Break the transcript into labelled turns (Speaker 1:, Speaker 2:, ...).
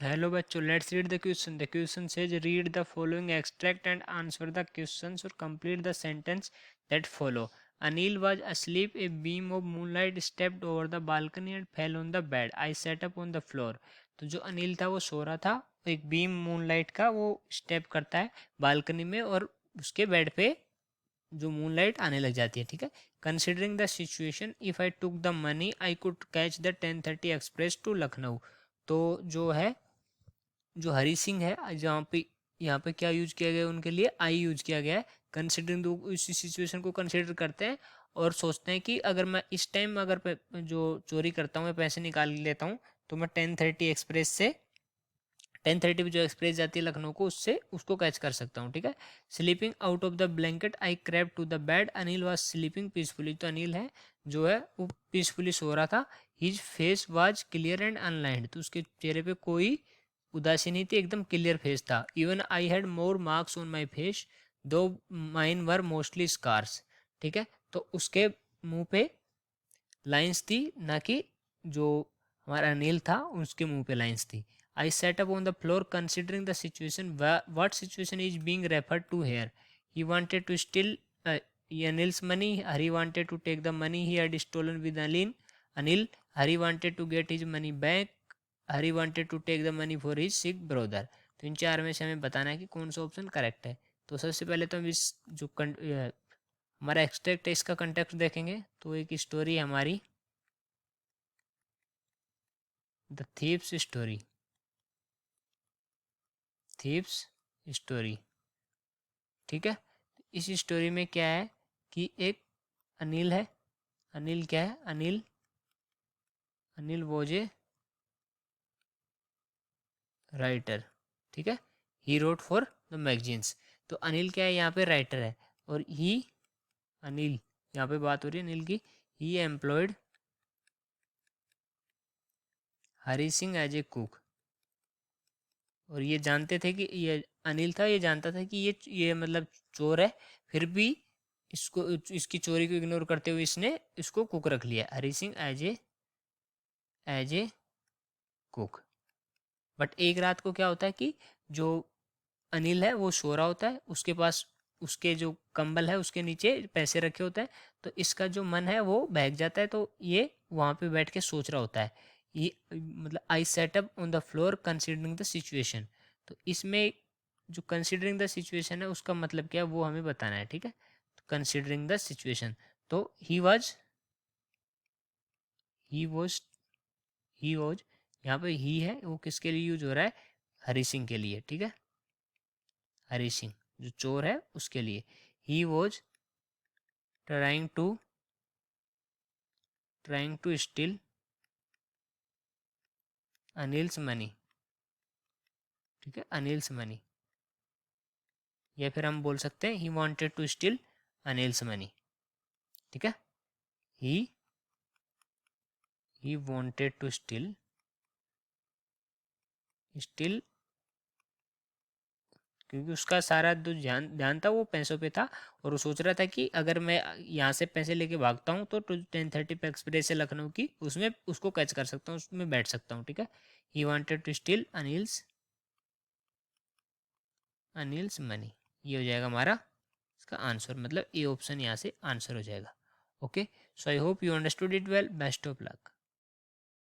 Speaker 1: Hello बच्चों, let's read the question. The question says read the following extract and answer the questions और complete the sentence that follow. Anil was asleep. A beam of moonlight stepped over the balcony and fell on the bed. I sat up on the floor. तो जो अनिल था वो सो रहा था. एक beam moonlight का वो स्टेप करता है बालकनी में और उसके बेड पे जो मूनलाइट आने लग जाती है. ठीक है. Considering the situation, if I took the money I could catch the 10:30 express to Lucknow. तो जो है, जो हरी सिंह है, जहाँ पे यहाँ पे क्या यूज किया गया है उनके लिए, आई यूज किया गया है. कंसिडरिंग दो इस सिचुएशन को कंसिडर करते हैं और सोचते हैं कि अगर मैं इस टाइम अगर जो चोरी करता हूँ मैं पैसे निकाल लेता हूँ तो मैं 10:30 एक्सप्रेस से 10:30 पे जो एक्सप्रेस जाती है लखनऊ को उससे उसको कैच कर सकता हूँ. ठीक है. Sleeping out of the blanket I crept to the bed. Anil was sleeping peacefully. तो अनिल है जो है वो पीसफुली सो रहा था. His face was clear and unlined. तो उसके चेहरे पे कोई उदासी नहीं थी, एकदम क्लियर फेस था. Even I had more marks on my face दो माइन वर मोस्टली स्कार्स. ठीक है. तो उसके मुंह पे लाइंस थी, ना कि जो हमारा अनिल था उसके मुंह पे लाइंस थी. I sat up on the floor considering the situation. What situation is being referred to here? He wanted to steal Anil's money. Hari wanted to take the money he had stolen with Anil. Hari wanted to get his money back. Hari wanted to take the money for his sick brother. तो इन चार में से हमें बताना है कि कौन सा ऑप्शन करेक्ट है. तो सबसे पहले तो हम इस जो हमारा एक्सट्रैक्ट है इसका कंटेक्स्ट देखेंगे. तो एक स्टोरी है हमारी, the thieves story. Thieves story. ठीक है. इस स्टोरी में क्या है कि एक अनिल है. अनिल क्या है? अनिल अनिल वोजे राइटर. ठीक है. He wrote for the magazines. तो अनिल क्या है यहाँ पे? राइटर है. और ही अनिल, यहाँ पे बात हो रही है अनिल की. He employed Hari Singh as a cook. और ये जानते थे कि ये अनिल था, ये जानता था कि ये मतलब चोर है. फिर भी इसको, इसकी चोरी को इग्नोर करते हुए इसने इसको कुक रख लिया. Hari Singh as a cook. But एक रात को क्या होता है कि जो अनिल है वो सो रहा होता है. उसके पास उसके जो कंबल है उसके नीचे पैसे रखे होते हैं. तो इसका जो मन है वो बहक जाता है. तो ये वहाँ पे बैठ के सोच रहा होता है. ये मतलब I sat up on the floor considering the situation. तो इसमें जो कंसिडरिंग द सिचुएशन है उसका मतलब क्या है वो हमें बताना है. ठीक है. तो कंसिडरिंग द सिचुएशन, तो ही वॉज यहाँ पे ही है वो किसके लिए यूज हो रहा है? हरी सिंह के लिए. ठीक है. हरी सिंह जो चोर है उसके लिए. He was trying to steal Anil's money. ठीक है. अनिल्स मनी. या फिर हम बोल सकते हैं he wanted to steal Anil's money. ठीक है. He he wanted to steal, क्योंकि उसका सारा जो ध्यान ध्यान था वो पैसों पे था. और वो सोच रहा था कि अगर मैं यहाँ से पैसे लेके भागता हूँ तो 10:30 पे एक्सप्रेस से लखनऊ की उसमें उसको कैच कर सकता हूँ, उसमें बैठ सकता हूँ. ठीक है. He wanted to steal Anil's money. ये हो जाएगा हमारा इसका आंसर. मतलब ए ऑप्शन यहाँ से आंसर हो जाएगा. Okay. So I hope you understood it well. Best of luck.